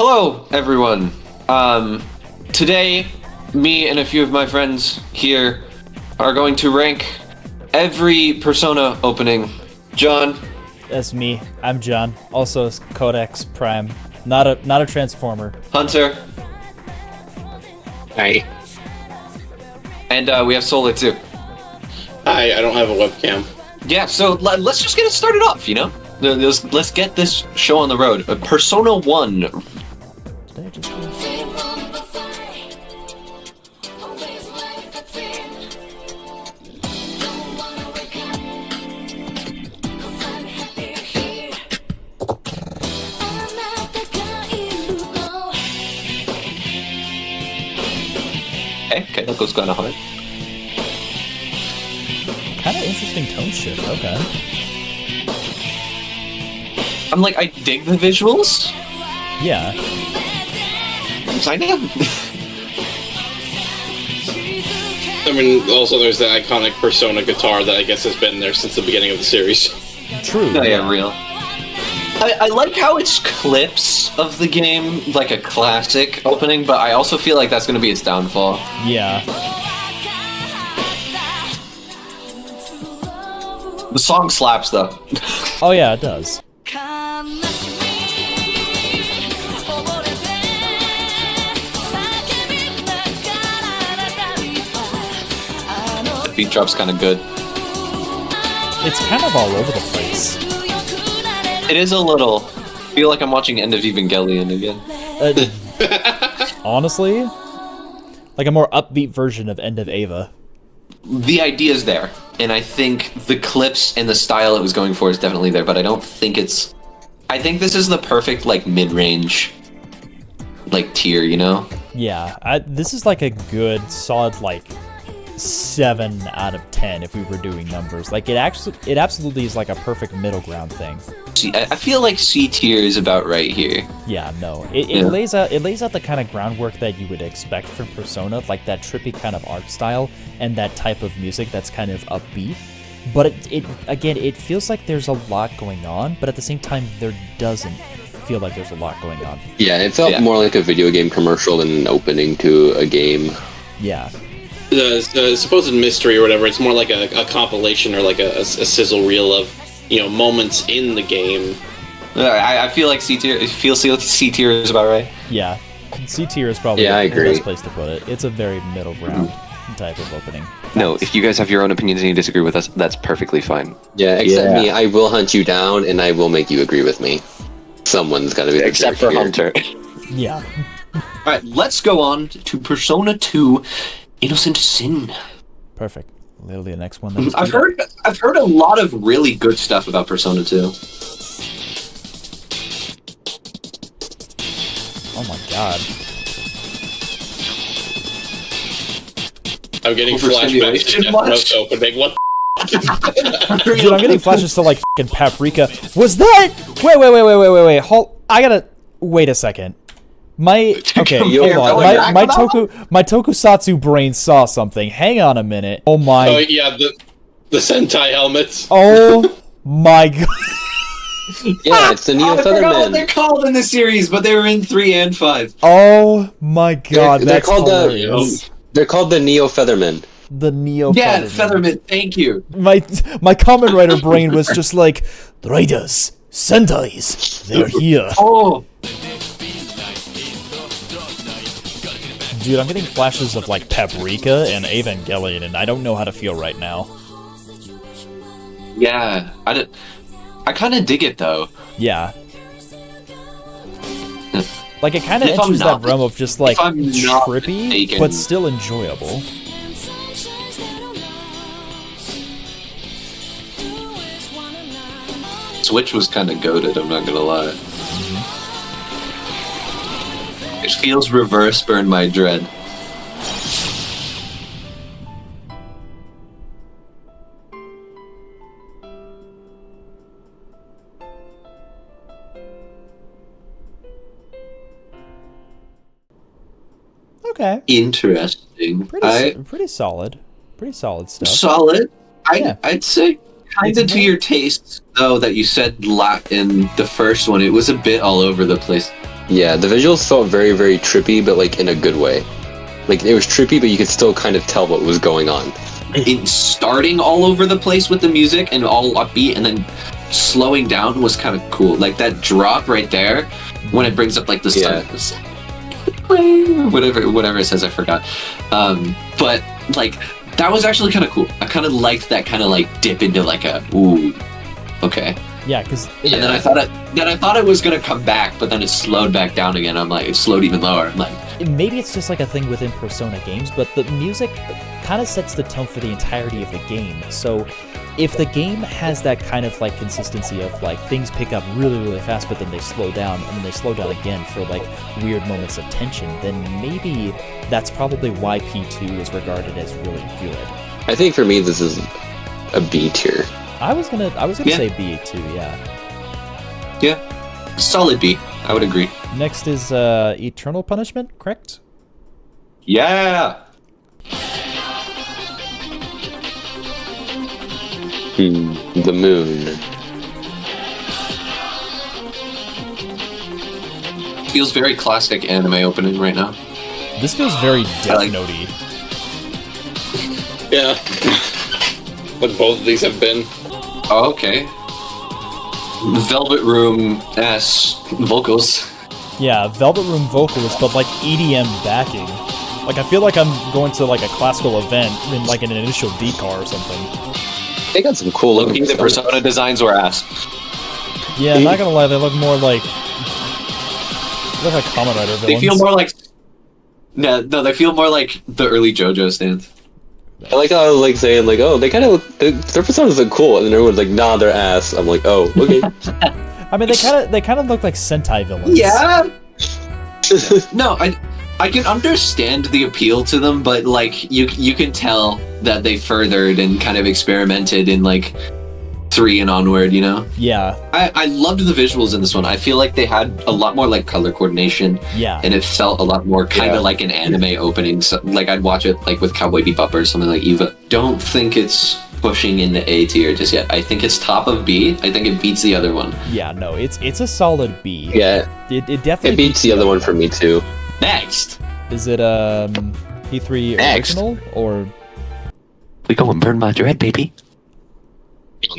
Hello, everyone. Today, me and a few of my friends here are going to rank every Persona opening. John. That's me. I'm John. Also Codex Prime. Not a Transformer. Hunter. Hi. And we have Solar too. Hi, I don't have a webcam. Yeah, so let's just get it started off, you know? Let's get this show on the road. Persona 1. Did I just do- Okay, that goes kind of hard. Kind of interesting tone shift. Okay. I'm like, I dig the visuals. Yeah. I know. I mean, also there's the iconic Persona guitar that I guess has been there since the beginning of the series. True. No, yeah, real. I like how it's clips of the game, like a classic opening, but I also feel like that's going to be its downfall. Yeah. The song slaps, though. Oh yeah, it does. The beat drop's kind of good. It's kind of all over the place. It is a little. I feel like I'm watching End of Evangelion again. Honestly, like a more upbeat version of End of Ava. The idea's there, and I think the clips and the style it was going for is definitely there, but I don't think it's... I think this is the perfect, like, mid-range, like, tier, you know? Yeah, this is like a good, solid, like, 7 out of 10 if we were doing numbers. Like, it absolutely is like a perfect middle ground thing. See, I feel like C tier is about right here. Yeah, no, it lays out the kind of groundwork that you would expect from Persona, like that trippy kind of art style and that type of music that's kind of upbeat. But it feels like there's a lot going on, but at the same time there doesn't feel like there's a lot going on. Yeah, it felt more like a video game commercial than an opening to a game. Yeah. The supposed mystery or whatever, it's more like a compilation or like a sizzle reel of, you know, moments in the game. I feel like C tier is about right. Yeah. C tier is probably I the agree. best place to put it. It's a very middle ground type of opening. No, if you guys have your own opinions and you disagree with us, that's perfectly fine. Yeah, except me, I will hunt you down and I will make you agree with me. Someone's got to be the Except jerk for here. Hunter. Yeah. Alright, let's go on to Persona 2 Innocent Sin. Perfect. Literally the next one. That I've heard a lot of really good stuff about Persona 2. Oh my god. I'm getting flashbacks to Death Note opening. What Dude, I'm getting flashes to like fucking Paprika. Was that? Wait. Hold. I gotta. Wait a second. Hold on. My tokusatsu brain saw something. Hang on a minute. Oh my. Oh yeah, the Sentai helmets. Oh my god. Yeah, it's the Neo I forgot what Featherman. they're called in the series, but they were in 3 and 5. Oh my god. They're That's called hilarious. they're called the Neo Feathermen. The Neo. Yeah, Featherman. Featherman, thank you. My Kamen Rider brain was just like, the Raiders, Sentais, they're here. Oh, Dude, I'm getting flashes of like Paprika and Evangelion, and I don't know how to feel right now. yeah. I kind of dig it, though. Yeah. Like, it kind of If I'm enters not- that realm of just like if I'm not trippy, mistaken- but still enjoyable. Switch was kind of goated, I'm not gonna lie. It feels reverse burn my dread. Okay. Interesting. Pretty solid. Pretty solid stuff. Solid. Yeah. I'd say kind of to your taste, though, that you said in the first one. It was a bit all over the place. Yeah, the visuals felt very, very trippy, but like in a good way. Like it was trippy, but you could still kind of tell what was going on. In starting all over the place with the music and all upbeat, and then slowing down was kind of cool. Like that drop right there when it brings up like the sun, whatever it says, I forgot. But like that was actually kind of cool. I kind of liked that kind of like dip into like a ooh, okay. Yeah, because and then I thought it was gonna come back, but then it slowed back down again. I'm like, it slowed even lower. I'm like, maybe it's just like a thing within Persona games, but the music kind of sets the tone for the entirety of the game. So if the game has that kind of like consistency of like things pick up really, really fast, but then they slow down, and then they slow down again for like weird moments of tension, then maybe that's probably why P2 is regarded as really good. I think for me, this is a B tier. I was gonna say B2, yeah. yeah, solid B. I would agree. Next is Eternal Punishment, correct? Yeah. The moon. Feels very classic anime opening right now. This feels very Death Note-y. Yeah. Like both of these have been. Oh, okay. Velvet Room ass vocals. Yeah, Velvet Room vocals, but like EDM backing. Like I feel like I'm going to like a classical event in like an initial D car or something. They got some cool looking The Persona designs were ass. Yeah, I'm not gonna lie, they look more like Kamen Rider villains. They feel more like no, they feel more like the early JoJo stands. I like how I was like saying like, oh, they kind of their personas look cool, and then everyone's like, nah, they're ass. I'm like, oh, okay. I mean, they kind of look like Sentai villains. Yeah. No, I can understand the appeal to them, but like you can tell that they furthered and kind of experimented in like 3 and onward, you know? Yeah. I loved the visuals in this one. I feel like they had a lot more like color coordination. Yeah. And it felt a lot more kind of like an anime opening. So, like I'd watch it like with Cowboy Bebop or something like Eva. Don't think it's pushing into A tier just yet. I think it's top of B. I think it beats the other one. Yeah, no, it's a solid B. Yeah. It definitely beats the other one for me too. Next. Is it P3 Next. original or We go and burn my dread, baby.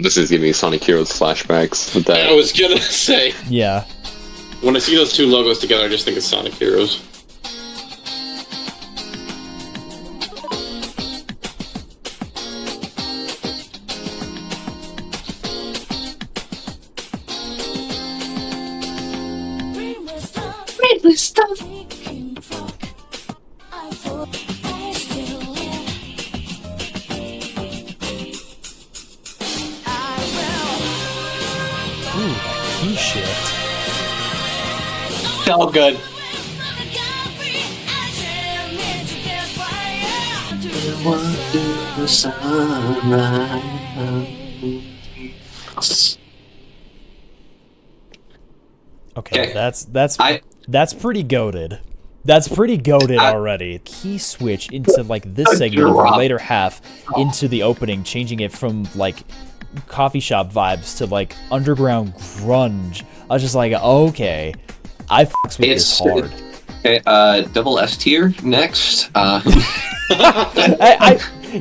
This is giving me Sonic Heroes flashbacks with that. I was gonna say. Yeah. When I see those two logos together, I just think of Sonic Heroes. Ooh, key shift. So good. Okay, that's pretty goated. That's pretty goated already. Key switch into like this segment of the later half into the opening, changing it from like coffee shop vibes to like underground grunge. I was just like, okay, I fucks with this hard. Okay, double S tier next.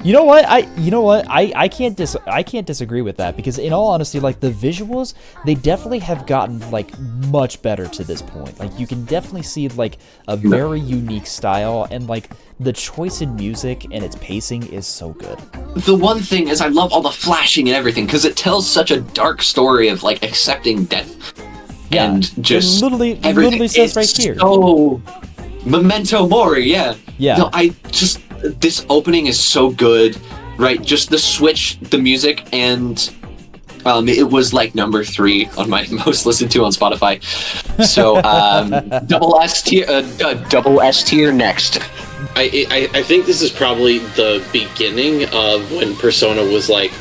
You know what? I can't disagree with that, because in all honesty, like the visuals, they definitely have gotten like much better to this point. Like you can definitely see like a very unique style, and like the choice in music and its pacing is so good. The one thing is I love all the flashing and everything, because it tells such a dark story of like accepting death. Yeah, and just it literally says right here. So memento mori, yeah. Yeah. No, this opening is so good, right? Just the switch, the music, and it was like number 3 on my most listened to on Spotify. So double S tier next. I think this is probably the beginning of when Persona was like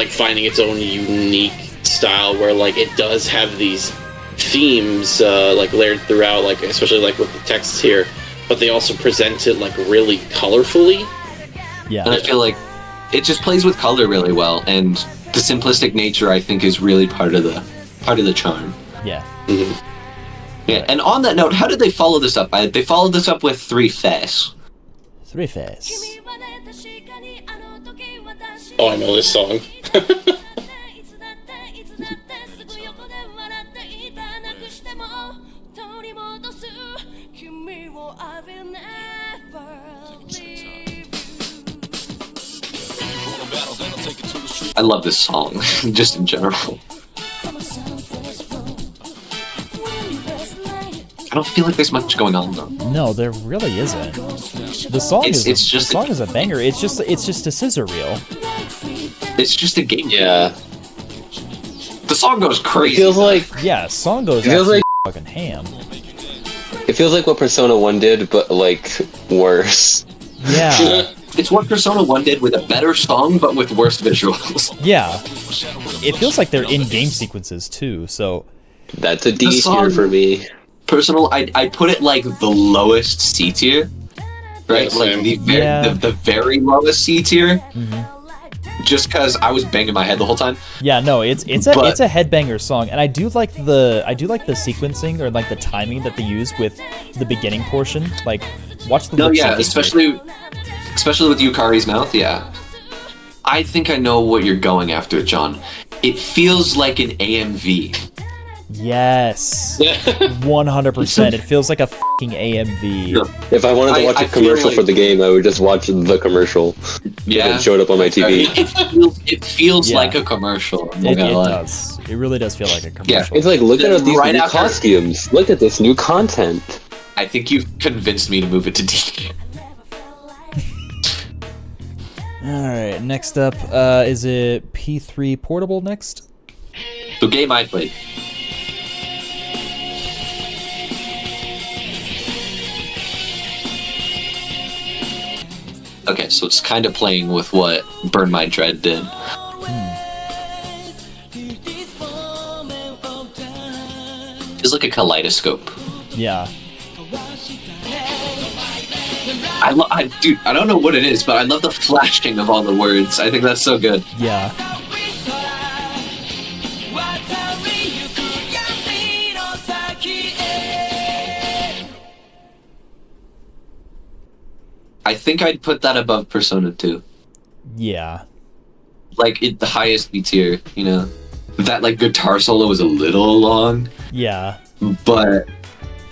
finding its own unique style, where like it does have these themes like layered throughout, like especially like with the texts here, but they also present it like really colorfully. Yeah, and I feel like it just plays with color really well, and the simplistic nature I think is really part of the charm. Yeah. Mm-hmm. Yeah, and on that note, how did they follow this up? They followed this up with 3 Face. 3 Face. Oh, I know this song. I love this song, just in general. I don't feel like there's much going on though. No, there really isn't. The song is a banger. It's just a scissor reel. It's just a game. Yeah. The song goes crazy. It feels like song goes feels absolutely like fucking ham. it feels like what Persona 1 did, but like worse. Yeah. It's what Persona 1 did with a better song, but with worse visuals. Yeah. It feels like they're in-game sequences too, so... That's a D The song- tier for me. Personal, I put it like the lowest C tier, right? Yeah, Like same. the very lowest C tier. Mm-hmm. Just because I was banging my head the whole time. Yeah, no, it's a headbanger song, and I do like the sequencing or like the timing that they use with the beginning portion. Like, watch the No, lip yeah, syncing. especially with Yukari's mouth. Yeah, I think I know what you're going after, John. It feels like an AMV. Yes, 100%. It feels like a fucking AMV. If I wanted to watch I a commercial feel for the game, I would just watch the commercial. Yeah, It showed up on my TV. It feels Yeah. like a commercial. I'm not It gonna lie. does. It really does feel like a commercial. It's like, look at these Right new after- costumes. Look at this new content. I think you've convinced me to move it to D. All right, next up, is it P3 Portable next? The game I played. Okay, so it's kind of playing with what Burn My Dread did. It's like a kaleidoscope. Yeah. Dude, I don't know what it is, but I love the flashing of all the words. I think that's so good. Yeah. I think I'd put that above Persona 2. Yeah. Like, the highest B tier, you know? That, like, guitar solo was a little long, Yeah. but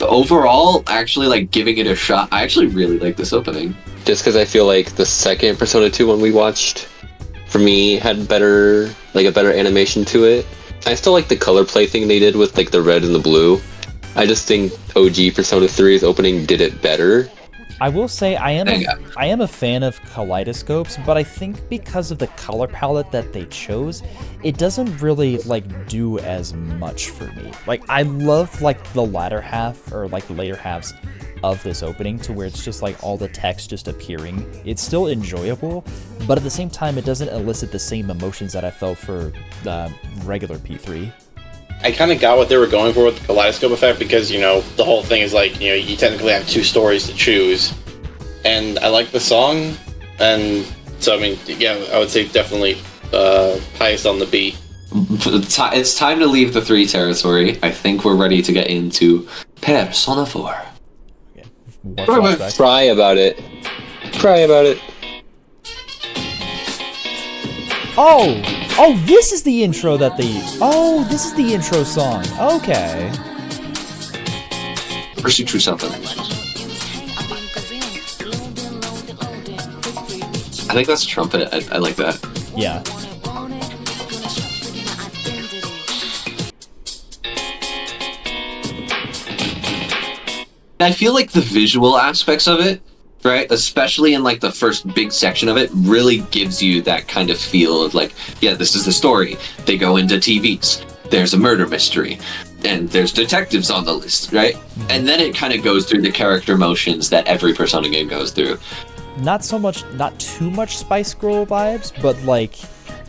overall, actually, like, giving it a shot, I actually really like this opening. Just because I feel like the second Persona 2 one we watched, for me, had a better animation to it. I still like the color play thing they did with, like, the red and the blue. I just think OG Persona 3's opening did it better. I will say I am Hang on. a fan of kaleidoscopes, but I think because of the color palette that they chose, it doesn't really like do as much for me. Like, I love like the latter half or like the later halves of this opening to where it's just like all the text just appearing. It's still enjoyable, but at the same time it doesn't elicit the same emotions that I felt for the regular P3. I kind of got what they were going for with the kaleidoscope effect because, you know, the whole thing is like, you know, you technically have 2 stories to choose. And I like the song, and so, I mean, yeah, I would say definitely highest on the B. It's time to leave the 3 territory. I think we're ready to get into Persona 4. More flashbacks. Cry about it. Cry about it. Oh, this is the intro that this is the intro song. Okay. Pursue True Self Animations. I think that's trumpet. I like that. Yeah. I feel like the visual aspects of it, right, especially in like the first big section of it, really gives you that kind of feel of like, yeah, this is the story. They go into TVs. There's a murder mystery. And there's detectives on the list, right? And then it kind of goes through the character motions that every Persona game goes through. Not too much Spice Girl vibes, but like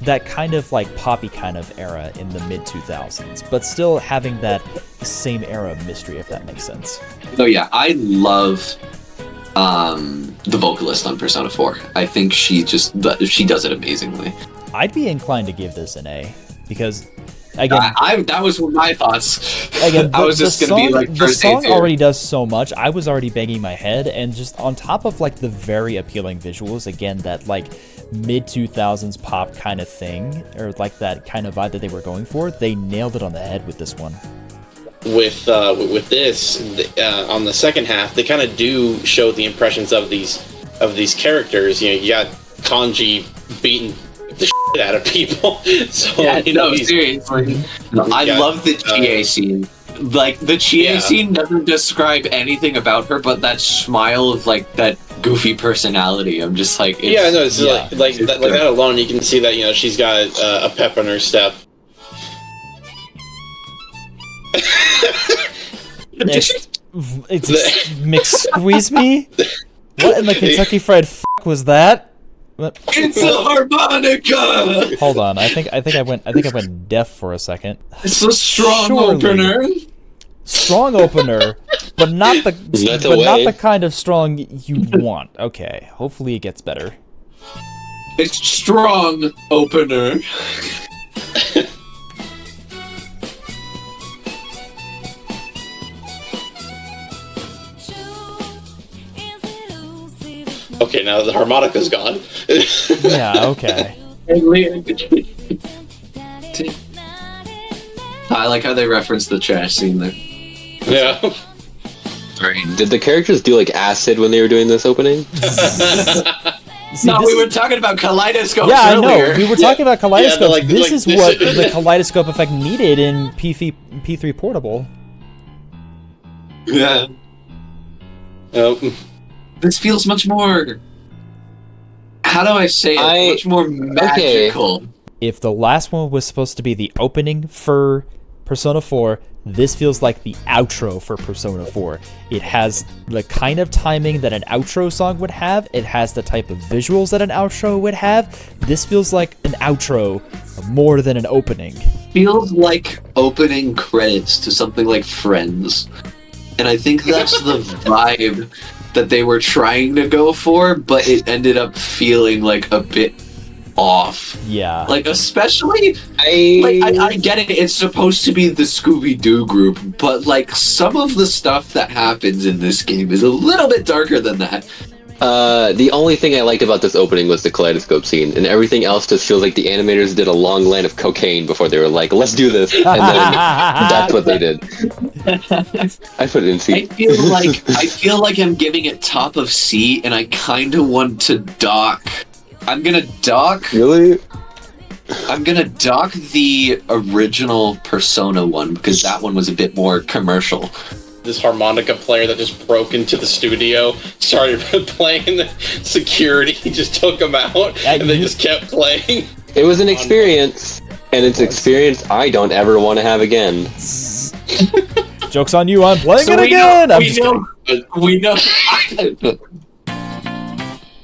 that kind of like poppy kind of era in the mid 2000s, but still having that same era of mystery, if that makes sense. Oh yeah, I love the vocalist on Persona 4. I think she does it amazingly. I'd be inclined to give this an A because Again, that was my thoughts. Again, I was just gonna be like, the song already does so much. I was already banging my head, and just on top of like the very appealing visuals, again, that like mid 2000s pop kind of thing, or like that kind of vibe that they were going for, they nailed it on the head with this one. With this, on the second half, they kind of do show the impressions of these characters. You know, you got Kanji beating the shit out of people. So yeah, seriously. I love the Chie scene. Like, the Chie scene doesn't describe anything about her, but that smile of like that goofy personality. I'm just like, like that alone, you can see that, you know, she's got a pep in her step. It's McSqueeze me? What in the Kentucky Fried was that? It's a harmonica. Hold on, I think I went deaf for a second. It's a strong opener. Strong opener, but not the kind of strong you want. Okay, hopefully it gets better. It's strong opener. Okay, now the harmonica's gone. Yeah, okay. I like how they reference the trash scene there. Yeah. Sorry, did the characters do like acid when they were doing this opening? See, we were talking about kaleidoscopes earlier. I know. We were talking about kaleidoscopes. Yeah, this is what the kaleidoscope effect needed in P3 Portable. Yeah. This feels much more... How do I say it? Much more magical. Okay. If the last one was supposed to be the opening for Persona 4, this feels like the outro for Persona 4. It has the kind of timing that an outro song would have. It has the type of visuals that an outro would have. This feels like an outro more than an opening. Feels like opening credits to something like Friends. And I think that's the vibe that they were trying to go for, but it ended up feeling like a bit off. Yeah. Like, especially, I get it, it's supposed to be the Scooby-Doo group, but like, some of the stuff that happens in this game is a little bit darker than that. The only thing I liked about this opening was the kaleidoscope scene, and everything else just feels like the animators did a long line of cocaine before they were like, let's do this, and then that's what they did. I put it in C. I feel like I'm giving it top of C, and I kind of want to dock. I'm gonna dock... Really? I'm gonna dock the original Persona one, because that one was a bit more commercial. This harmonica player that just broke into the studio, started playing, the security just took him out, and they just kept playing. It was an experience, and it's an experience I don't ever want to have again. Joke's on you, I'm playing it again! We know.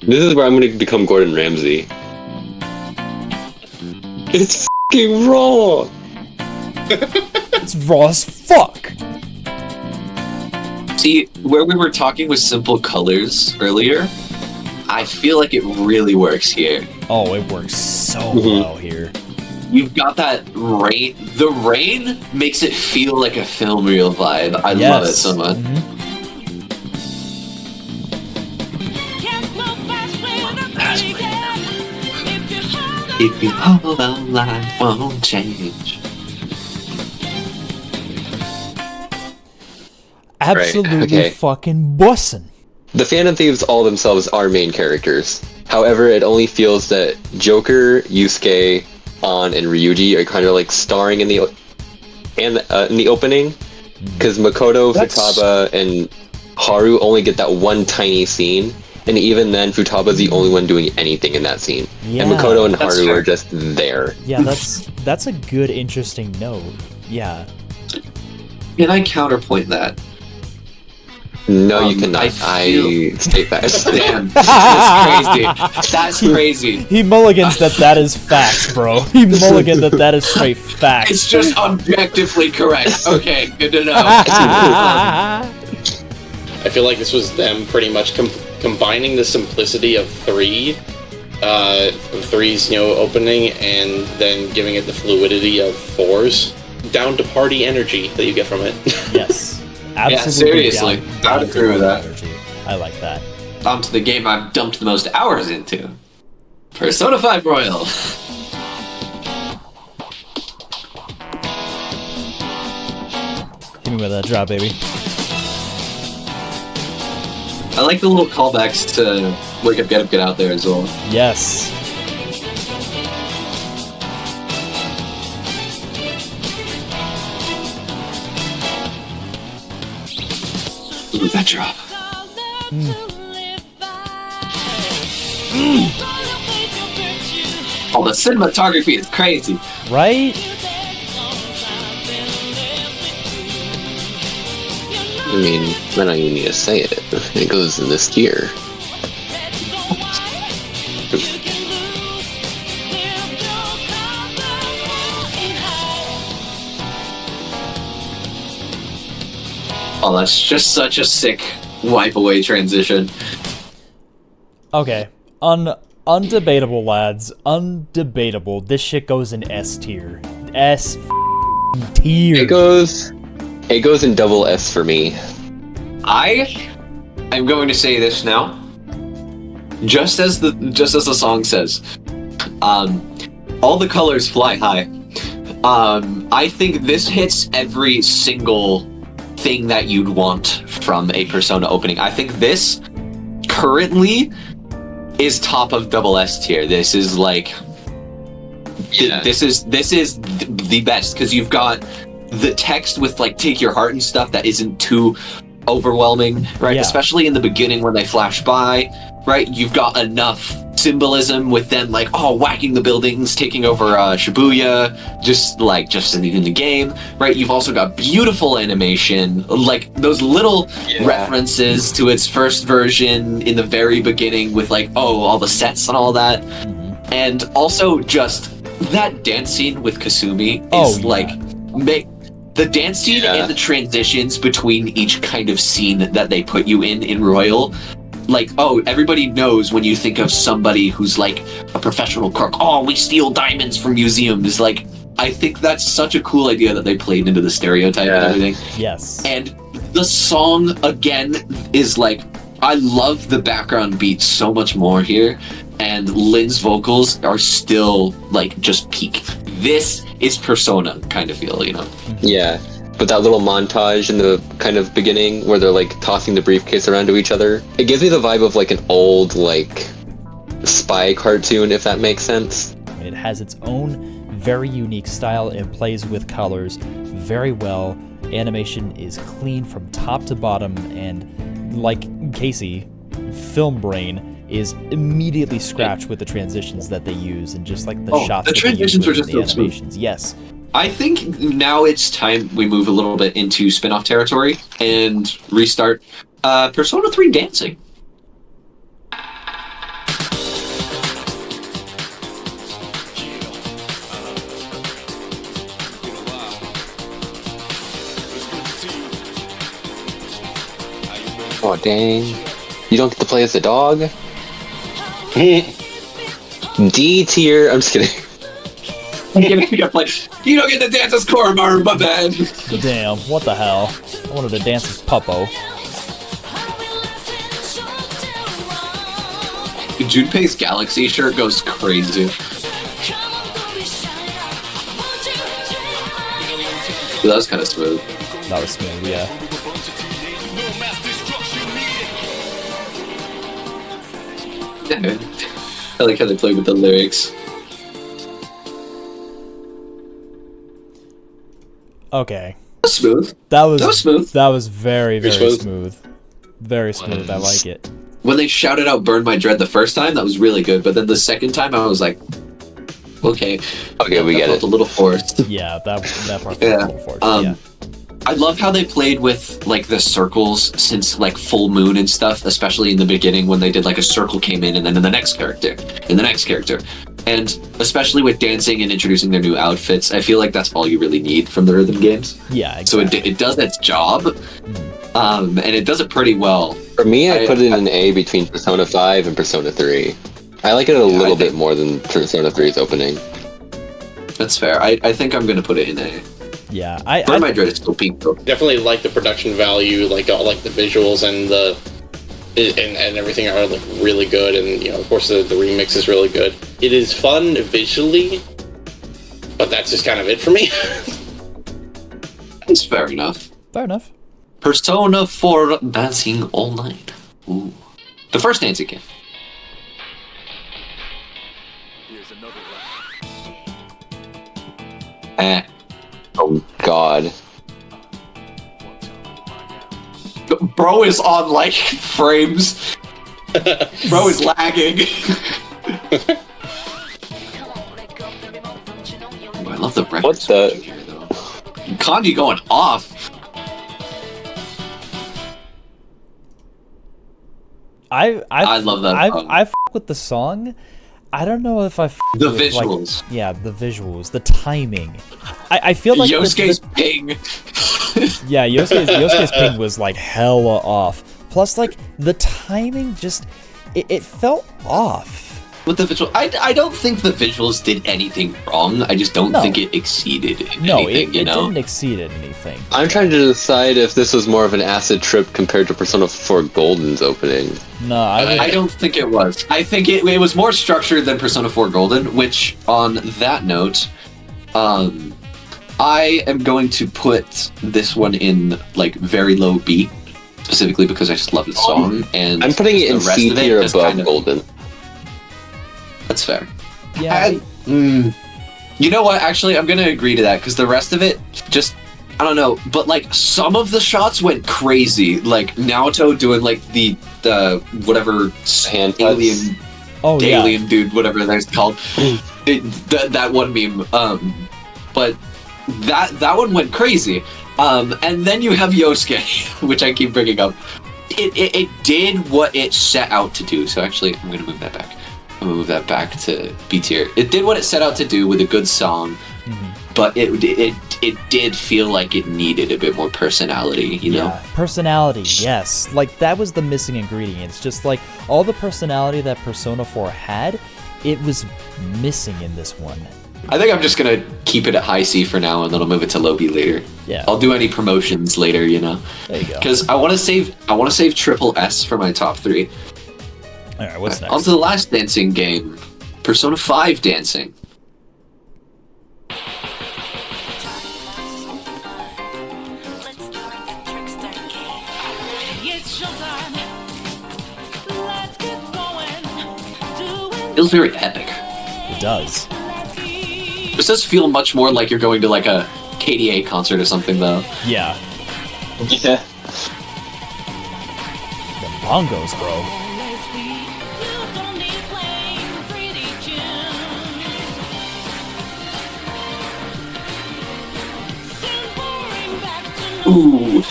This is where I'm going to become Gordon Ramsay. It's f***ing raw! It's raw as fuck! See, where we were talking with simple colors earlier, I feel like it really works here. Oh, it works so well here. You've got that rain. The rain makes it feel like a film reel vibe. I love it so much. If you hold on, life won't change. Absolutely fucking bussin'. The Phantom Thieves all themselves are main characters. However, it only feels that Joker, Yusuke, An, and Ryuji are kind of like starring in the opening, because Makoto, Futaba, and Haru only get that one tiny scene, and even then, Futaba's the only one doing anything in that scene, and Makoto and Haru are just there. Yeah, that's a good, interesting note. Yeah. Can I counterpoint that? No, you cannot. I state that. Damn, that's crazy. That's crazy. He mulligans that is facts, bro. He mulligans that is straight facts. It's just objectively correct. Okay, good to know. I feel like this was them pretty much combining the simplicity of 3 3's, opening, and then giving it the fluidity of 4's, down to party energy that you get from it. Yes. Absolutely. Yeah, seriously. Down I'd agree with that. energy. I like that. On to the game I've dumped the most hours into. Persona 5 Royal. Hit me with that drop, baby. I like the little callbacks to Wake Up, Get Out there as well. Yes. Ooh, that drop. Oh, the cinematography is crazy. Right? I mean, I don't even need to say it. It goes in this tier. Oh, that's just such a sick wipe away transition. Okay. Undebatable, lads. Undebatable. This shit goes in S tier. S tier. It goes in double S for me. I am going to say this now. Just as the song says, all the colors fly high. I think this hits every single thing that you'd want from a Persona opening. I think this currently is top of double S tier. This is like this is the best, because you've got the text with like take your heart and stuff that isn't too overwhelming, right? Yeah. Especially in the beginning when they flash by, right? You've got enough symbolism with them like whacking the buildings, taking over Shibuya, just in the game, right? You've also got beautiful animation, like those little references to its first version in the very beginning with like all the sets and all that. And also just that dance scene with Kasumi is the dance scene and the transitions between each kind of scene that they put you in Royal. Like, everybody knows when you think of somebody who's like a professional crook. Oh, we steal diamonds from museums. Like, I think that's such a cool idea that they played into the stereotype and everything. Yes. And the song, again, is like, I love the background beat so much more here. And Lynn's vocals are still, like, just peak. This is Persona kind of feel, Yeah. But that little montage in the kind of beginning where they're like tossing the briefcase around to each other, it gives me the vibe of like an old like spy cartoon, if that makes sense. It has its own very unique style. It plays with colors very well. Animation is clean from top to bottom, and like Kasey, Film Brain is immediately scratched with the transitions that they use and just like the shots. The transitions were just so animations. Smooth. Yes. I think now it's time we move a little bit into spin-off territory and restart Persona 3 dancing. Oh dang. You don't get to play as the dog? D tier. I'm just kidding. You don't get to dance as Koromaru, my bad. Damn, what the hell? I wanted to dance as Puppo. Junpei's Galaxy shirt goes crazy. That was kind of smooth. That was smooth, yeah. I like how they play with the lyrics. Okay. Smooth. That was smooth. That was very, very smooth. smooth. Very smooth. I like it. When they shouted out "Burn My Dread" the first time, that was really good. But then the second time, I was like, "Okay, we get felt it." a little forced." Yeah, that part Yeah. was a little forced. Yeah. I love how they played with like the circles since like full moon and stuff, especially in the beginning when they did like a circle came in and then in the next character, and especially with dancing and introducing their new outfits. I feel like that's all you really need from the rhythm games. Yeah, So exactly. it does its job, and it does it pretty well. For me, I put it in an A between Persona 5 and Persona 3. I like it a little bit more than Persona 3's opening. That's fair. I think I'm gonna put it in A. Yeah, Burn My Dread is still peak though. Definitely like the production value, like all like the visuals and and everything are like really good, and you know, of course, the remix is really good. It is fun visually, but that's just kind of it for me. It's fair enough. Fair enough. Persona 4 Dancing All Night. Ooh. The first dancing game. Oh god. Bro is on like frames. Bro is lagging. Ooh, I love the record. What's that? Here, though. Kanji going off. I love that song. I f with the song. I don't know if I f The with, visuals. Like, yeah, the visuals, the timing. I feel like Yosuke's ping. Yeah, Yosuke's ping was like hella off. Plus, like the timing just it felt off. With the visual, I don't think the visuals did anything wrong. I just don't think it exceeded anything, it didn't exceed anything. I'm trying to decide if this was more of an acid trip compared to Persona 4 Golden's opening. No, I don't think it was. I think it was more structured than Persona 4 Golden, which, on that note, I am going to put this one in, like, very low B, specifically because I just love the song, and I'm putting it in C tier above Golden. That's fair. Yeah. You know what? Actually, I'm gonna agree to that because the rest of it, just I don't know. But like some of the shots went crazy. Like Naoto doing like the whatever hand alien, alien dude, whatever that's called. That one meme. But that one went crazy. And then you have Yosuke, which I keep bringing up. It did what it set out to do. So actually, I'm gonna move that back. I'm gonna move that back to B tier. It did what it set out to do with a good song, but it did feel like it needed a bit more personality, you know? Personality, yes. Like, that was the missing ingredient. It's just like, all the personality that Persona 4 had, it was missing in this one. I think I'm just gonna keep it at high C for now, and then I'll move it to low B later. Yeah. I'll do any promotions later, you know? There you go. Because I want to save triple S for my top 3. Alright, what's next? On to the last dancing game, Persona 5 Dancing. Feels very epic. It does. This does feel much more like you're going to like a KDA concert or something, though. Yeah. Yeah. The bongos, bro. Ooh.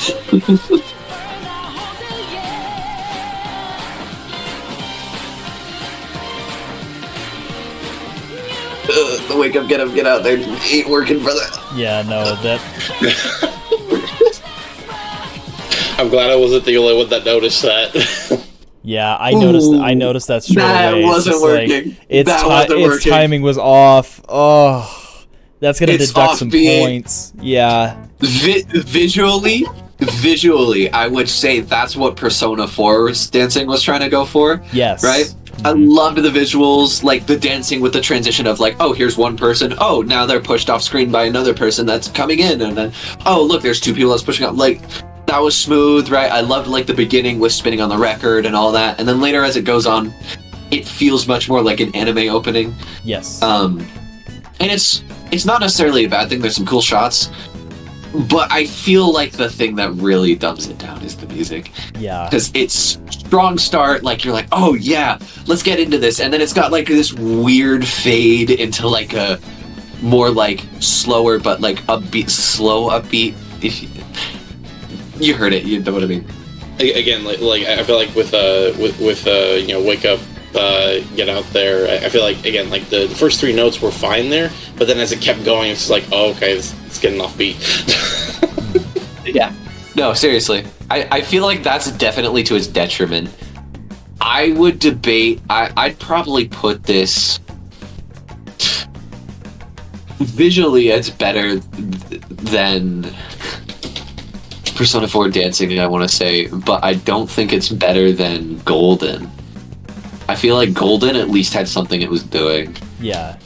Wake up, get out there. Ain't working, brother. Yeah, no, that... I'm glad I wasn't the only one that noticed that. Yeah, I noticed that straight away. That wasn't working. Like, its timing was off. Oh, that's gonna deduct some points. Yeah. Visually, I would say that's what Persona 4's dancing was trying to go for. Yes. Right? I loved the visuals, like the dancing with the transition of like, oh, here's one person. Oh, now they're pushed off screen by another person that's coming in. And then, oh, look, there's two people that's pushing up. Like, that was smooth, right? I loved like the beginning with spinning on the record and all that. And then later as it goes on, it feels much more like an anime opening. Yes. And it's not necessarily a bad thing. There's some cool shots. But I feel like the thing that really dumbs it down is the music. Yeah. Because it's strong start, like you're like, oh yeah, let's get into this. And then it's got like this weird fade into like a more like slower but like slow upbeat. If you heard it, you know what I mean. Again, like I feel like with you know, wake up, get out there. I feel like again, like the first three notes were fine there, but then as it kept going, it's like, oh, okay, it's getting off beat. Yeah. No, seriously. I feel like that's definitely to its detriment. I would debate. I'd probably put this. Visually, it's better than Persona 4 Dancing, I want to say, but I don't think it's better than Golden. I feel like Golden at least had something it was doing. Yeah.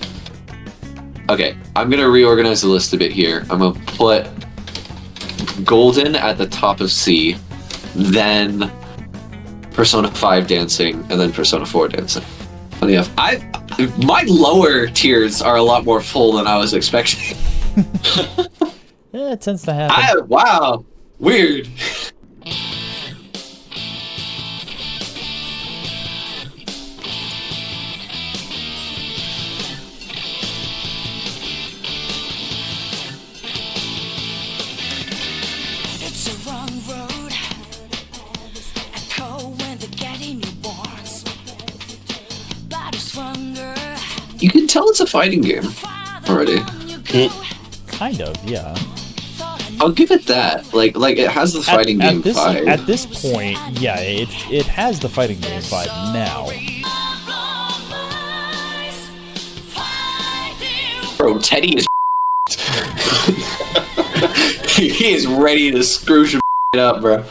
Okay, I'm going to reorganize the list a bit here. I'm going to put Golden at the top of C, then Persona 5 Dancing, and then Persona 4 Dancing. Funny enough, my lower tiers are a lot more full than I was expecting. Yeah, it tends to happen. Wow, weird. You can tell it's a fighting game already. Kind of, yeah. I'll give it that. Like it has the fighting game vibe. At this point, yeah, it has the fighting game vibe now. Bro, Teddy is he is ready to screw some up, bro.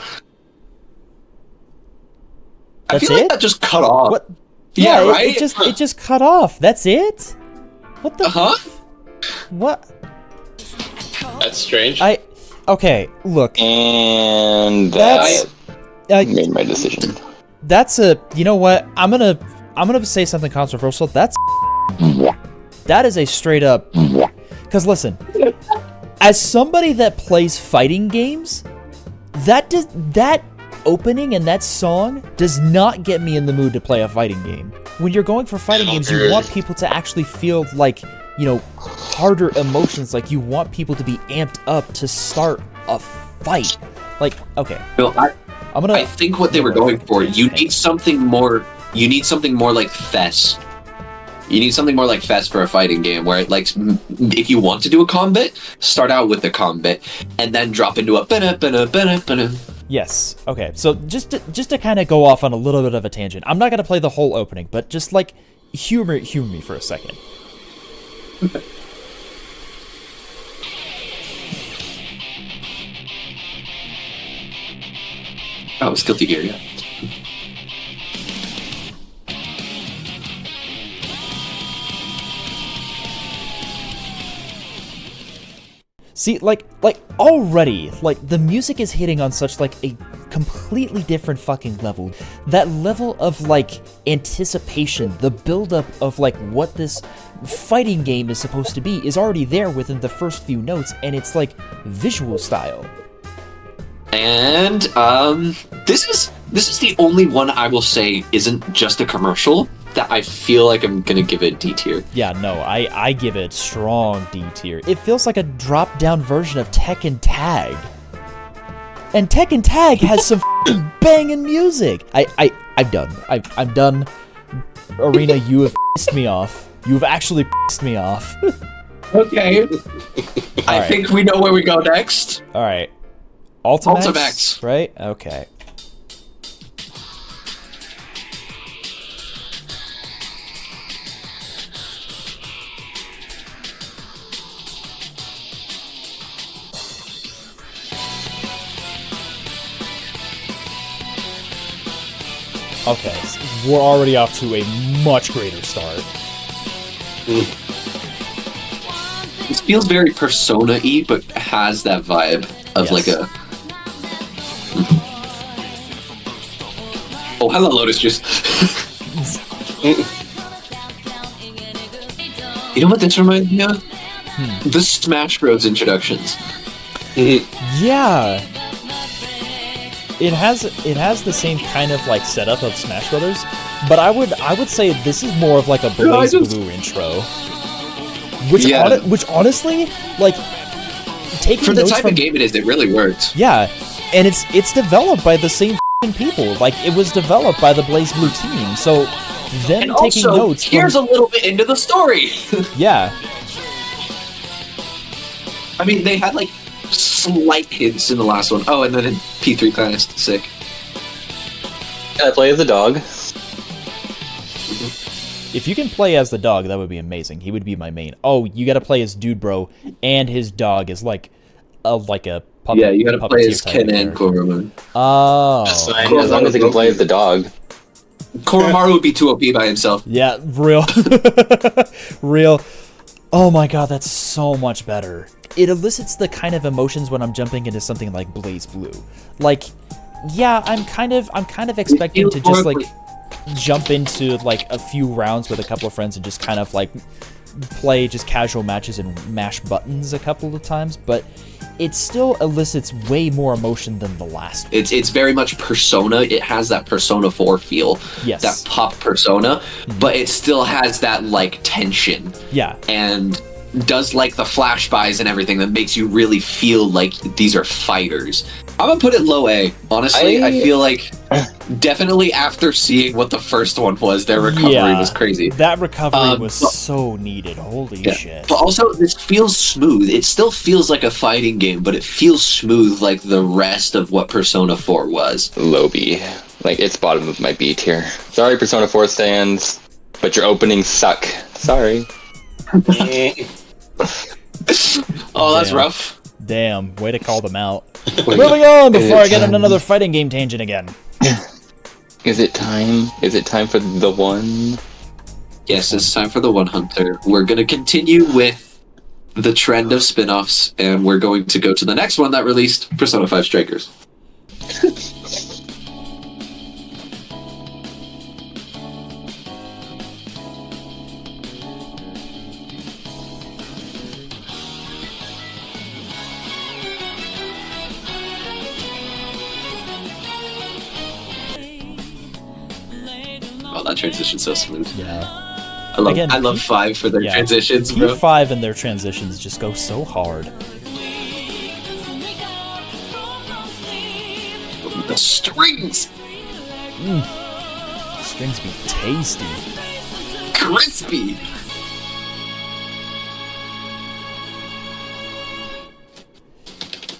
I feel like that just cut off. What? Yeah, Yeah, right? It just cut off. That's it? What the What? That's strange. Okay, look. And That's I made my decision. That's you know what? I'm gonna say something controversial. That is a straight up. Cause listen, as somebody that plays fighting games, that opening and that song does not get me in the mood to play a fighting game. When you're going for fighting games, you want people to actually feel like, you know, harder emotions. Like you want people to be amped up to start a fight. Like, okay. No, I think what they were going for, you need something more like Fess. You need something more like Fess for a fighting game, where it, like, if you want to do a combat, start out with the combat, and then drop into a ba-da-ba-da-ba-da-ba-da. Yes. Okay. So just to kind of go off on a little bit of a tangent, I'm not gonna play the whole opening, but just like humor me for a second. Oh, it's Guilty Gear, yeah. See, like already, like the music is hitting on such like a completely different fucking level. That level of like anticipation, the buildup of like what this fighting game is supposed to be is already there within the first few notes, and it's like visual style. And this is the only one I will say isn't just a commercial that I feel like I'm gonna give it D tier. Yeah, no, I give it strong D tier. It feels like a drop-down version of Tekken Tag. And Tekken Tag has some f***ing banging music. I'm done. I'm done. Arena, you have pissed me off. You've actually pissed me off. Okay. I think we know where we go next. All right. Ultimax? Ultimax. Right? Okay. Okay, so we're already off to a much greater start. This feels very Persona-y, but has that vibe of like a... Oh, hello, Lotus Juice. You know what this reminds me of? The Smash Bros. Introductions. Yeah. It has the same kind of like setup of Smash Brothers, but I would say this is more of like a Blaze Blue intro. Which honestly, like, taking for the notes type of game it is, it really works. Yeah, and it's developed by the same people. Like, it was developed by the Blaze Blue team. So them And taking also, notes. here's a little bit into the story. Yeah. I mean, they had like slight hints in the last one. Oh, and then in P3 Class, sick. I play as a dog. If you can play as the dog, that would be amazing. He would be my main. Oh, you got to play as Dude Bro, and his dog is like a puppet. Yeah, you gotta play as puppeteer type Ken of and character. Koromaru. Oh. That's fine, as long as they can play as the dog. Koromaru would be too OP by himself. Yeah, real. Real. Oh my god, that's so much better. It elicits the kind of emotions when I'm jumping into something like Blaze Blue. Like, yeah, I'm kind of expecting to just like jump into like a few rounds with a couple of friends and just kind of like play just casual matches and mash buttons a couple of times, but it still elicits way more emotion than the last one. It's very much Persona. It has that Persona 4 feel. Yes. That pop Persona, but it still has that like tension. Yeah. And does like the flash buys and everything that makes you really feel like these are fighters. I'm gonna put it low A. Honestly, I feel like definitely after seeing what the first one was, their recovery was crazy. That recovery was so needed. Holy shit. But also, this feels smooth. It still feels like a fighting game, but it feels smooth like the rest of what Persona 4 was. Low B. Like, it's bottom of my B tier. Sorry, Persona 4 stands, but your openings suck. Sorry. Oh, that's rough. Damn, way to call them out. Moving on before I get on another fighting game tangent again. Is it time? Is it time for the one? Yes, it's time for the One Hunter. We're going to continue with the trend of spin-offs, and we're going to go to the next one that released, Persona 5 Strikers. Oh, that transition's so smooth. Yeah. I love 5 for their transitions, bro. P5 and their transitions just go so hard. The strings! Strings be tasty. Crispy!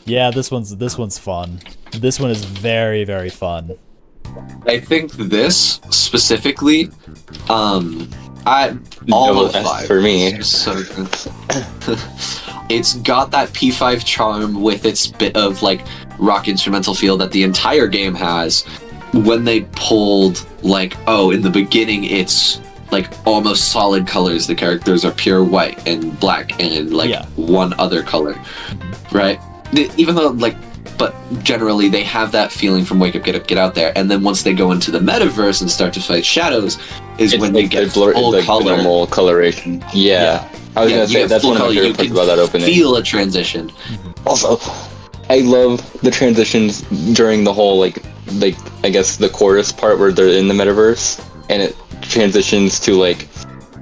Yeah, this one's fun. This one is very, very fun. I think this specifically, all of 5 for me. So it's got that P5 charm with its bit of like rock instrumental feel that the entire game has. When they pulled like, oh, in the beginning it's like almost solid colors. The characters are pure white and black and like one other color, right? Even though like. But generally, they have that feeling from Wake Up, Get Up, Get Out there. And then once they go into the metaverse and start to fight shadows, is when they get full color. Normal coloration. Yeah. I was gonna say that's one of my favorite parts about that opening. Feel a transition. Also, I love the transitions during the whole like I guess the chorus part where they're in the metaverse, and it transitions to like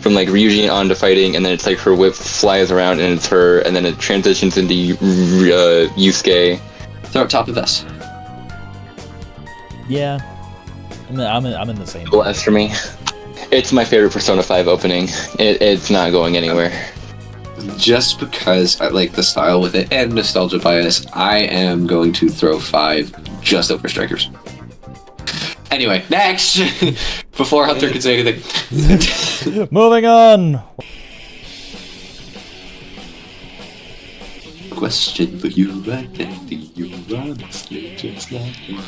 from like Ryujin on to fighting, and then it's like her whip flies around and it's her, and then it transitions into Yusuke. Throw it top of S. Yeah, I'm in the same. Bless for me. It's my favorite Persona 5 opening. It's not going anywhere. Just because I like the style with it and nostalgia bias, I am going to throw 5 just over Strikers. Anyway, next! Before Hunter can say anything. Moving on! Question for you right now. Do you honestly just like me?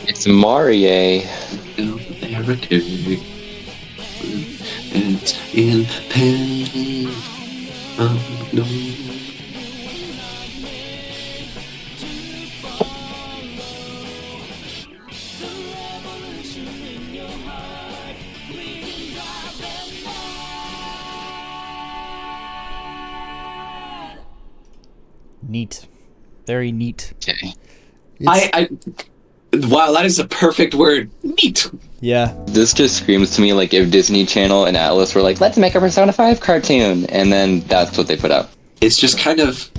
It's Marie. It's in pain. Oh, no. Neat. Very neat. Okay. Wow, that is a perfect word. Neat. Yeah. This just screams to me like if Disney Channel and Atlas were like, let's make a Persona 5 cartoon, and then that's what they put out. It's just kind of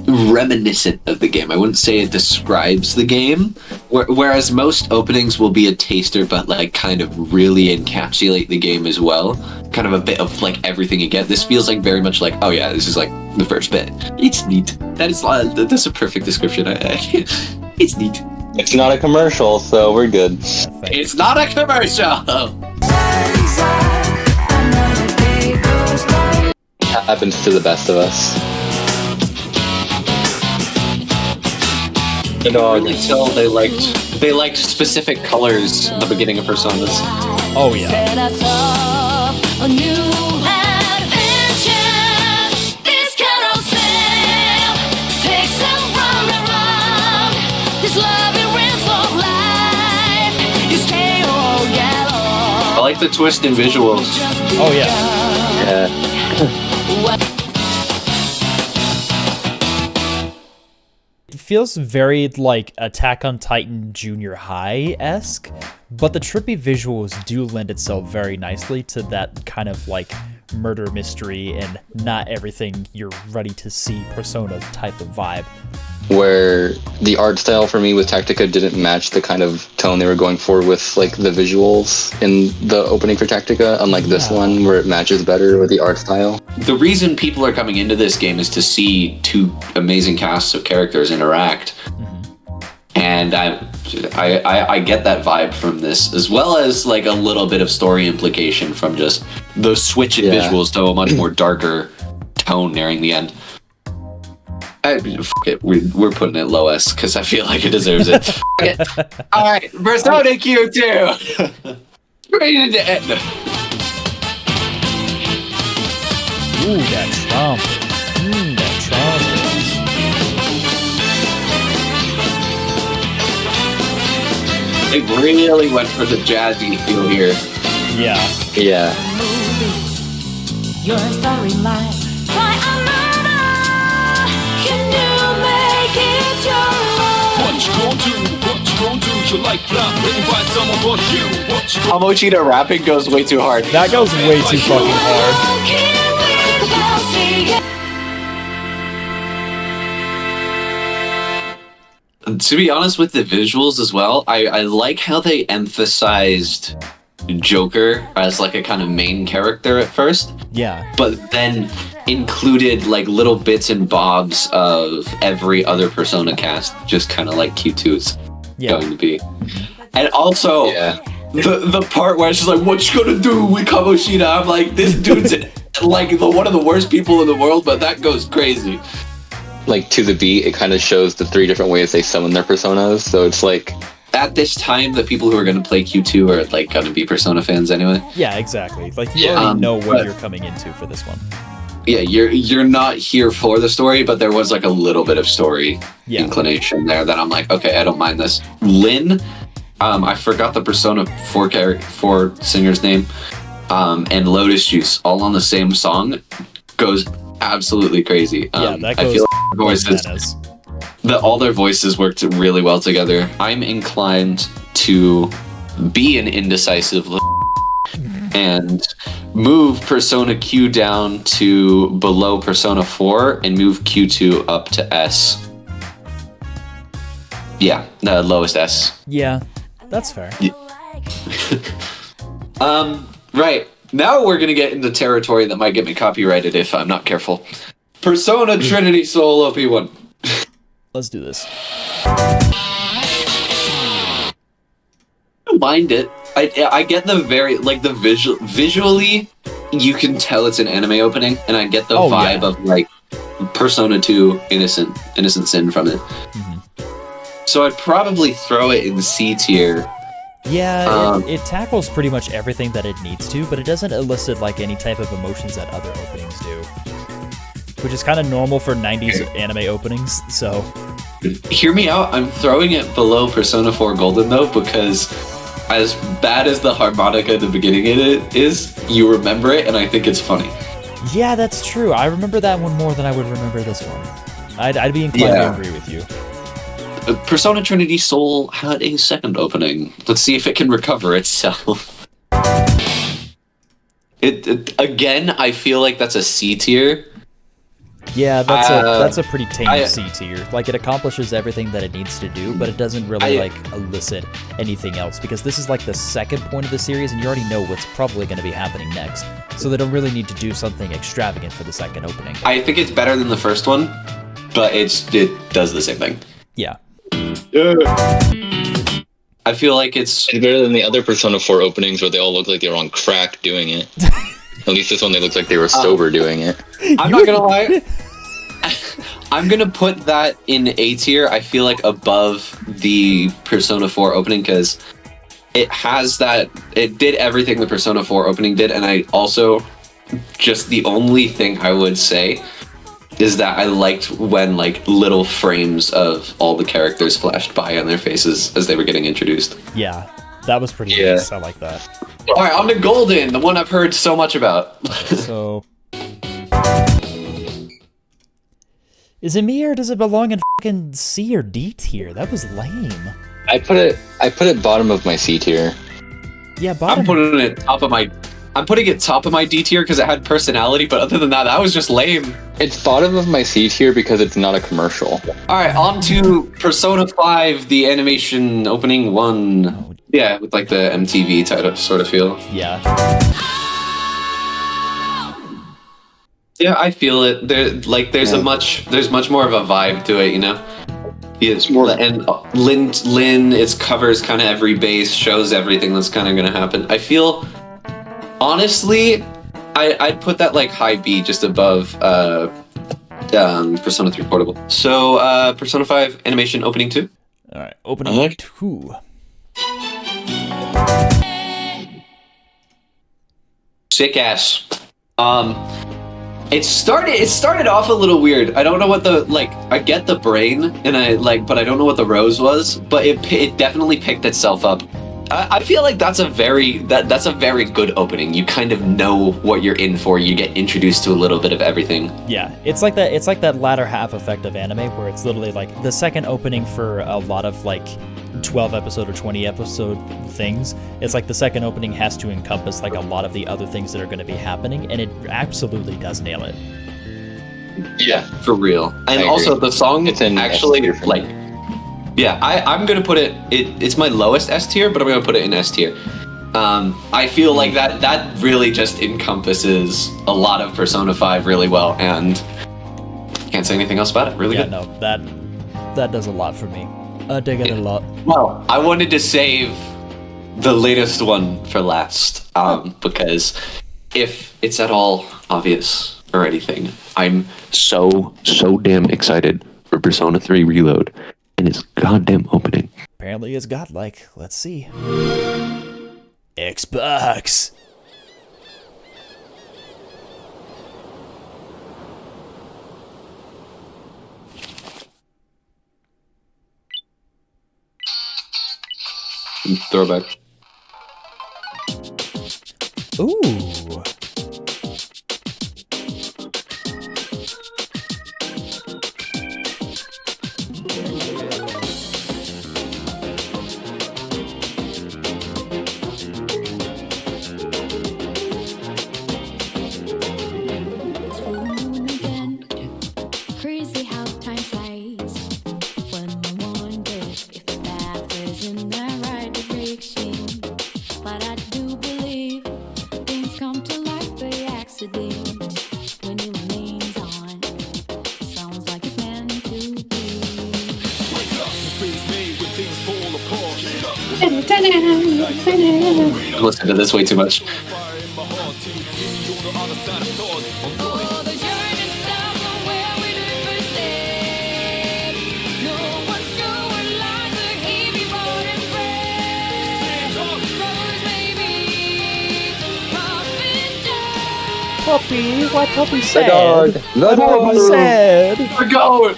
reminiscent of the game. I wouldn't say it describes the game, whereas most openings will be a taster, but like kind of really encapsulate the game as well. Kind of a bit of like everything you get. This feels like very much like, oh yeah, this is like the first bit. It's neat. That's a perfect description. It's neat. It's not a commercial, so we're good. It's not a commercial! Happens to the best of us. You can really tell they liked specific colors at the beginning of Personas. Oh yeah. I like the twist in visuals. Oh yeah. Yeah. It feels very like Attack on Titan Junior High-esque, but the trippy visuals do lend itself very nicely to that kind of like murder mystery and not everything you're ready to see Persona type of vibe. Where the art style for me with Tactica didn't match the kind of tone they were going for with like the visuals in the opening for Tactica, unlike this one where it matches better with the art style. The reason people are coming into this game is to see two amazing casts of characters interact. And I get that vibe from this, as well as like a little bit of story implication from just the switch in visuals to a much more darker tone nearing the end. Fuck it, we're putting it low S because I feel like it deserves it. Fuck it. All right, Persona Q2. Ready to end. Ooh, that trumpet. That trumpet. They really went for the jazzy feel here. Yeah. Yeah. Your storyline. Why another? Can you make it your own? What you gonna do? What you gonna do? You like blood written by someone but you. What you gonna Amochita rapping goes way too hard. That goes way too fucking hard. To be honest with the visuals as well, I like how they emphasized Joker as like a kind of main character at first. Yeah. But then included like little bits and bobs of every other Persona cast, just kind of like Q2's going to be. And also, the part where it's just like, what you gonna do with Kamoshida? I'm like, this dude's like one of the worst people in the world, but that goes crazy. Like to the beat, it kind of shows the 3 different ways they summon their personas. So it's like, at this time, the people who are going to play Q2 are like going to be Persona fans anyway. Yeah, exactly. Like you already know what you're coming into for this one. Yeah, you're not here for the story, but there was like a little bit of story inclination there that I'm like, okay, I don't mind this. Lynn, I forgot the Persona 4 singer's name, and Lotus Juice all on the same song goes absolutely crazy. That goes I feel like voices, all their voices worked really well together. I'm inclined to be an indecisive and move Persona Q down to below Persona 4 and move Q2 up to S. Yeah, the lowest S. Yeah, that's fair. Yeah. Right. Now we're gonna get into territory that might get me copyrighted if I'm not careful. Persona Trinity Soul OP1. Let's do this. I don't mind it. I get the very like the visually you can tell it's an anime opening, and I get the vibe of like Persona 2 Innocent Sin from it. So I'd probably throw it in C tier. Yeah, it tackles pretty much everything that it needs to, but it doesn't elicit like any type of emotions that other openings do. Which is kind of normal for 90s anime openings, so... Hear me out, I'm throwing it below Persona 4 Golden though, because as bad as the harmonica at the beginning of it is, you remember it, and I think it's funny. Yeah, that's true. I remember that one more than I would remember this one. I'd be inclined to agree with you. Persona Trinity Soul had a second opening. Let's see if it can recover itself. It again, I feel like that's a C tier. Yeah, that's a pretty tame C tier. Like, it accomplishes everything that it needs to do, but it doesn't really like elicit anything else, because this is like the second point of the series, and you already know what's probably going to be happening next. So they don't really need to do something extravagant for the second opening. I think it's better than the first one, but it does the same thing. Yeah. I feel like it's It's better than the other Persona 4 openings where they all look like they were on crack doing it. At least this one they looked like they were sober doing it. I'm not gonna lie. I'm gonna put that in A tier. I feel like above the Persona 4 opening because it has that. It did everything the Persona 4 opening did, and I also just the only thing I would say is that I liked when like little frames of all the characters flashed by on their faces as they were getting introduced. Yeah, that was pretty nice. I like that. All right, on to Golden, the one I've heard so much about. So, is it me or does it belong in fucking C or D tier? That was lame. I put it bottom of my C tier. Yeah, bottom. I'm putting it top of my D tier because it had personality, but other than that, that was just lame. It's bottom of my C tier because it's not a commercial. All right, on to Persona 5, the animation opening one. Yeah, with like the MTV type of sort of feel. Yeah. Yeah, I feel it. There's much more of a vibe to it, you know. It's more, and Lin, its covers kind of every base, shows everything that's kind of gonna happen. I feel, honestly, I'd put that like high B, just above Persona 3 Portable. So Persona 5 animation opening 2. All right, opening 2. Sick ass. It started off a little weird. I don't know what the I get the brain and but I don't know what the rose was, but it definitely picked itself up. I feel like that's a very good opening. You kind of know what you're in for. You get introduced to a little bit of everything. Yeah, it's like that latter half effect of anime where it's literally like the second opening for a lot of like 12 episode or 20 episode things. It's like the second opening has to encompass like a lot of the other things that are going to be happening, and it absolutely does nail it. Yeah, for real. And also the song actually I'm gonna put it's my lowest S tier, but I'm gonna put it in S tier. I feel like that really just encompasses a lot of Persona 5 really well, and can't say anything else about it. Really good. No, that does a lot for me. I dig it a lot. Well, I wanted to save the latest one for last, because if it's at all obvious or anything, I'm so damn excited for Persona 3 Reload and its goddamn opening. Apparently it's godlike. Let's see. Xbox. Throwback. Ooh. Crazy how time flies when I wonder if the path is in the right direction. But I do believe things come to light by accident when your name's on. Sounds like it's meant to be. Wake up, the space made when things fall apart. I listened to this way too much. Fire in my heart till you see me on the other side of stars. Oh, the journey starts from where we do first step. No one's sure what lies ahead before and breath. Rose baby, prophet. Puppy? Why puppy sad? The dog. Puppy sad. We're going.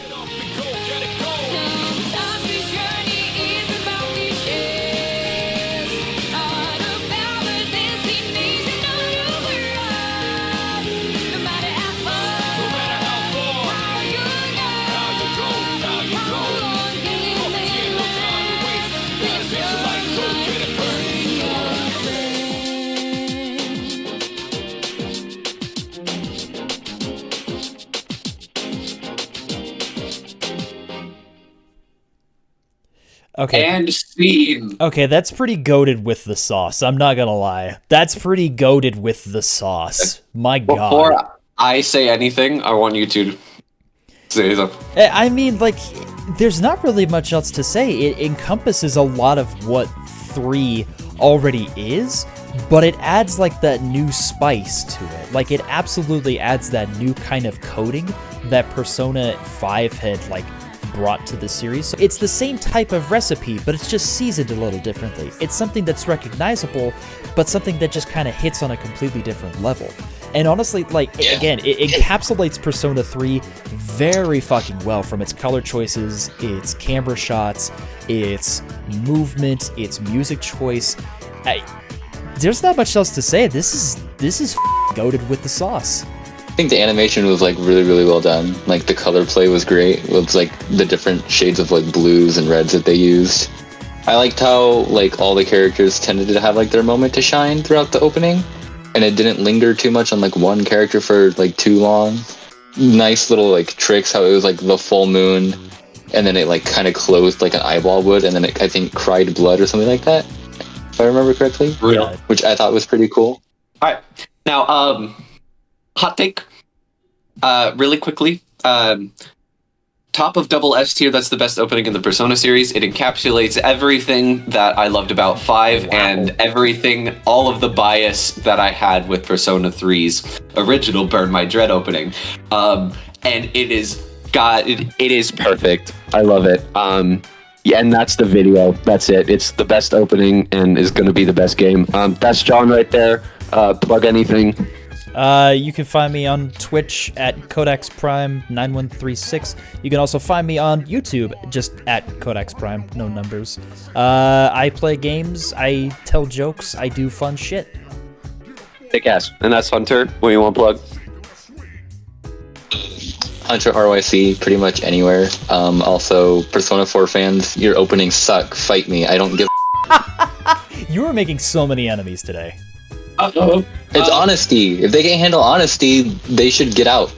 Sometimes this journey is about cliches. Not about the destination of the world. No matter how far, how you go, how long can they last? Let's go burn your Okay. And scene. Okay, that's pretty goated with the sauce. I'm not gonna lie. That's pretty goated with the sauce. My God. Before I say anything, I want you to Say so. I mean, like, there's not really much else to say. It encompasses a lot of what 3 already is, but it adds, like, that new spice to it. Like, it absolutely adds that new kind of coating that Persona 5 had, like, brought to the series. So it's the same type of recipe, but it's just seasoned a little differently. It's something that's recognizable, but something that just kind of hits on a completely different level. And honestly, like, again, it encapsulates Persona 3 very fucking well, from its color choices, its camera shots, its movement, its music choice. There's not much else to say. This is goated with the sauce. I think the animation was like really, really well done. Like the color play was great with like the different shades of like blues and reds that they used. I liked how like all the characters tended to have like their moment to shine throughout the opening, and it didn't linger too much on like one character for like too long. Nice little like tricks, how it was like the full moon, and then it like kind of closed like an eyeball would, and then it I think cried blood or something like that, if I remember correctly. Real. Which I thought was pretty cool. All right, now hot take, really quickly. Top of double S tier, that's the best opening in the Persona series. It encapsulates everything that I loved about 5 and everything, all of the bias that I had with Persona 3's original Burn My Dread opening. And it is perfect. I love it. Yeah, and that's the video. That's it. It's the best opening and is going to be the best game. That's John right there. Plug anything. You can find me on Twitch at CodexPrime9136. You can also find me on YouTube, just at CodexPrime, no numbers. I play games, I tell jokes, I do fun shit. Kick ass. And that's Hunter. What do you want to plug? Hunter RYC pretty much anywhere. Also, Persona 4 fans, your openings suck. Fight me. I don't give You were making so many enemies today. Uh-oh. It's honesty. If they can't handle honesty, they should get out.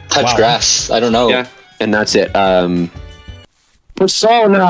Touch grass. I don't know. Yeah. And that's it. Persona!